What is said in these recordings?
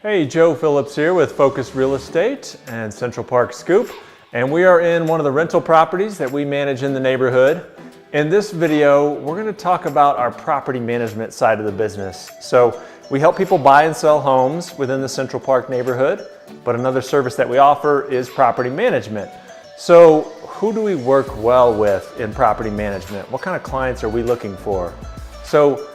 Hey, Joe Phillips here with Focus Real Estate and Central Park Scoop, and we are in one of the rental properties that we manage in the neighborhood. In this video, we're going to talk about our property management side of the business. So we help people buy and sell homes within the Central Park neighborhood, but another service that we offer is property management. So who do we work well with in property management? What kind of clients are we looking for? So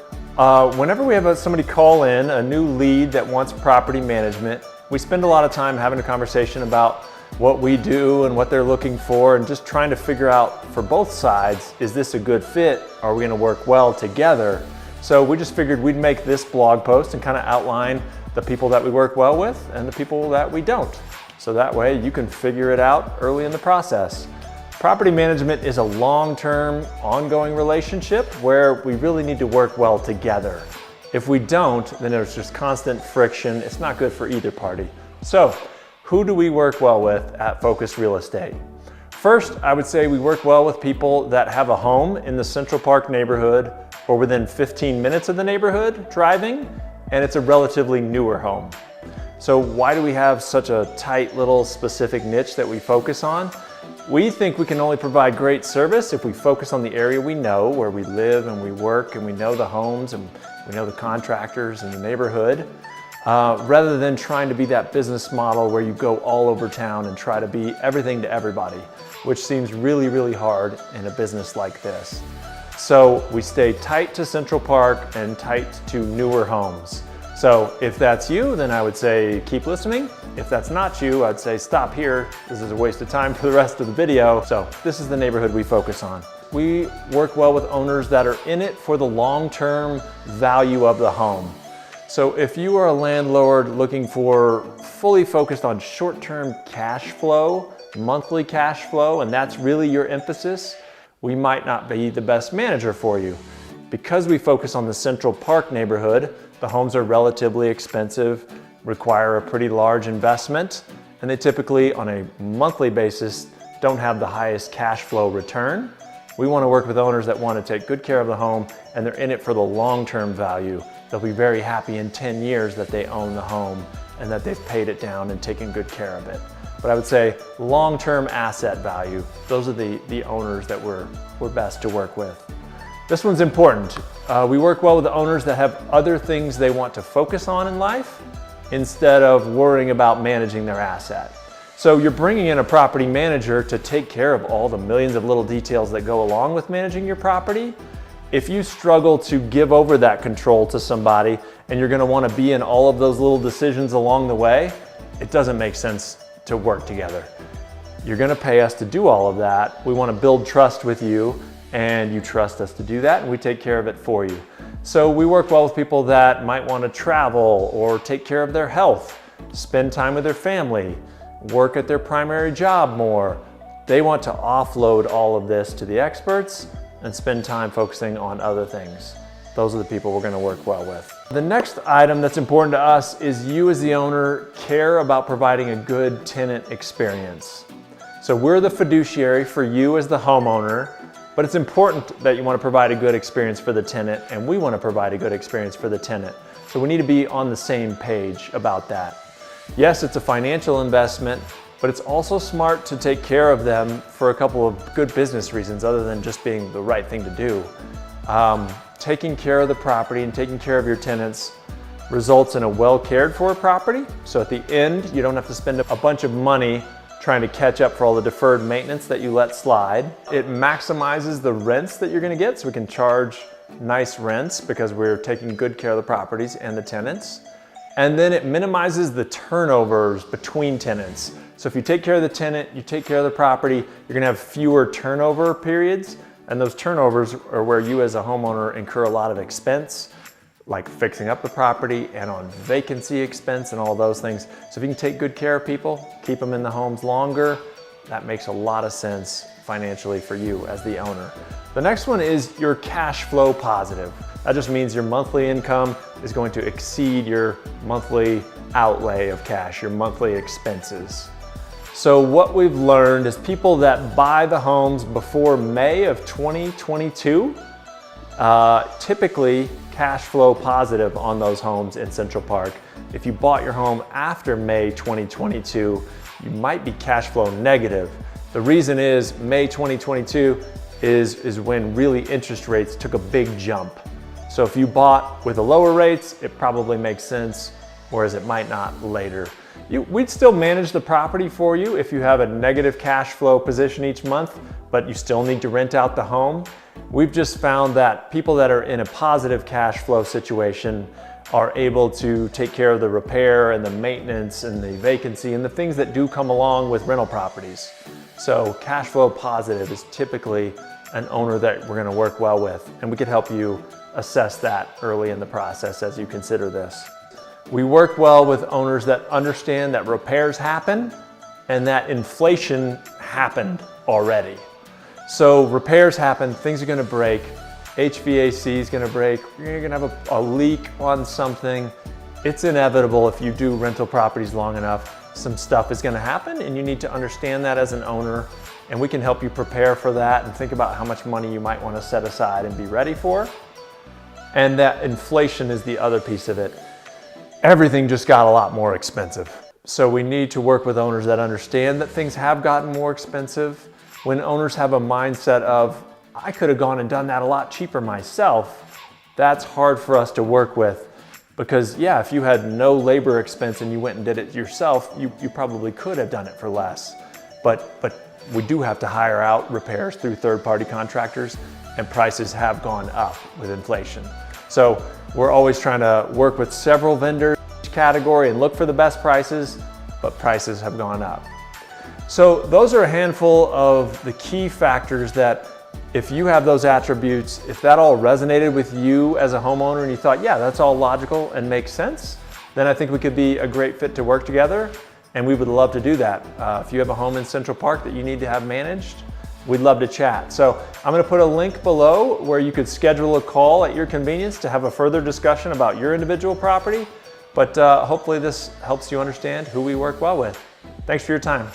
whenever we have somebody call in, a new lead that wants property management, we spend a lot of time having a conversation about what we do and what they're looking for and just trying to figure out for both sides, is this a good fit? Are we going to work well together? So we just figured we'd make this blog post and kind of outline the people that we work well with and the people that we don't. So that way you can figure it out early in the process. Property management is a long-term, ongoing relationship where we really need to work well together. If we don't, then there's just constant friction. It's not good for either party. So, who do we work well with at Focus Real Estate? First, I would say we work well with people that have a home in the Central Park neighborhood or within 15 minutes of the neighborhood driving, and it's a relatively newer home. So why do we have such a tight little specific niche that we focus on? We think we can only provide great service if we focus on the area we know, where we live and we work, and we know the homes and we know the contractors in the neighborhood, rather than trying to be that business model where you go all over town and try to be everything to everybody, which seems really, really hard in a business like this. So we stay tight to Central Park and tight to newer homes. So if that's you, then I would say keep listening. If that's not you, I'd say stop here. This is a waste of time for the rest of the video. So this is the neighborhood we focus on. We work well with owners that are in it for the long-term value of the home. So if you are a landlord looking for fully focused on short-term cash flow, monthly cash flow, and that's really your emphasis, we might not be the best manager for you. Because we focus on the Central Park neighborhood, the homes are relatively expensive, require a pretty large investment, and they typically, on a monthly basis, don't have the highest cash flow return. We want to work with owners that want to take good care of the home, and they're in it for the long-term value. They'll be very happy in 10 years that they own the home and that they've paid it down and taken good care of it. But I would say long-term asset value, those are the owners that we're best to work with. This one's important. We work well with the owners that have other things they want to focus on in life instead of worrying about managing their asset. So you're bringing in a property manager to take care of all the millions of little details that go along with managing your property. If you struggle to give over that control to somebody and you're going to want to be in all of those little decisions along the way, it doesn't make sense to work together. You're going to pay us to do all of that. We want to build trust with you, and you trust us to do that, and we take care of it for you. So we work well with people that might want to travel or take care of their health, spend time with their family, work at their primary job more. They want to offload all of this to the experts and spend time focusing on other things. Those are the people we're going to work well with. The next item that's important to us is you as the owner care about providing a good tenant experience. So we're the fiduciary for you as the homeowner, but it's important that you want to provide a good experience for the tenant, and we want to provide a good experience for the tenant. So we need to be on the same page about that. Yes, it's a financial investment, but it's also smart to take care of them for a couple of good business reasons other than just being the right thing to do. Taking care of the property and taking care of your tenants results in a well cared for property. So at the end, you don't have to spend a bunch of money trying to catch up for all the deferred maintenance that you let slide. It maximizes the rents that you're going to get, so we can charge nice rents because we're taking good care of the properties and the tenants. And then it minimizes the turnovers between tenants. So if you take care of the tenant, you take care of the property, you're going to have fewer turnover periods, and those turnovers are where you as a homeowner incur a lot of expense, like fixing up the property and on vacancy expense and all those things. So if you can take good care of people, keep them in the homes longer, that makes a lot of sense financially for you as the owner. The next one is your cash flow positive. That just means your monthly income is going to exceed your monthly outlay of cash, your monthly expenses. So what we've learned is people that buy the homes before May of 2022 typically cash flow positive on those homes in Central Park. If you bought your home after May 2022, you might be cash flow negative. The reason is May 2022 is when really interest rates took a big jump. So if you bought with the lower rates, it probably makes sense, whereas it might not later. We'd still manage the property for you if you have a negative cash flow position each month, but you still need to rent out the home. We've just found that people that are in a positive cash flow situation are able to take care of the repair and the maintenance and the vacancy and the things that do come along with rental properties. So cash flow positive is typically an owner that we're going to work well with, and we could help you assess that early in the process as you consider this. We work well with owners that understand that repairs happen and that inflation happened already. So repairs happen, things are going to break, HVAC is going to break, you're going to have a leak on something. It's inevitable if you do rental properties long enough, some stuff is going to happen, and you need to understand that as an owner, and we can help you prepare for that and think about how much money you might want to set aside and be ready for. And that inflation is the other piece of it. Everything just got a lot more expensive. So we need to work with owners that understand that things have gotten more expensive. When owners have a mindset of, I could have gone and done that a lot cheaper myself, that's hard for us to work with. Because yeah, if you had no labor expense and you went and did it yourself, you probably could have done it for less. But we do have to hire out repairs through third-party contractors, and prices have gone up with inflation. So we're always trying to work with several vendors in each category and look for the best prices, but prices have gone up. So those are a handful of the key factors that if you have those attributes, if that all resonated with you as a homeowner and you thought, yeah, that's all logical and makes sense, then I think we could be a great fit to work together, and we would love to do that. If you have a home in Central Park that you need to have managed, we'd love to chat. So I'm going to put a link below where you could schedule a call at your convenience to have a further discussion about your individual property. But hopefully this helps you understand who we work well with. Thanks for your time.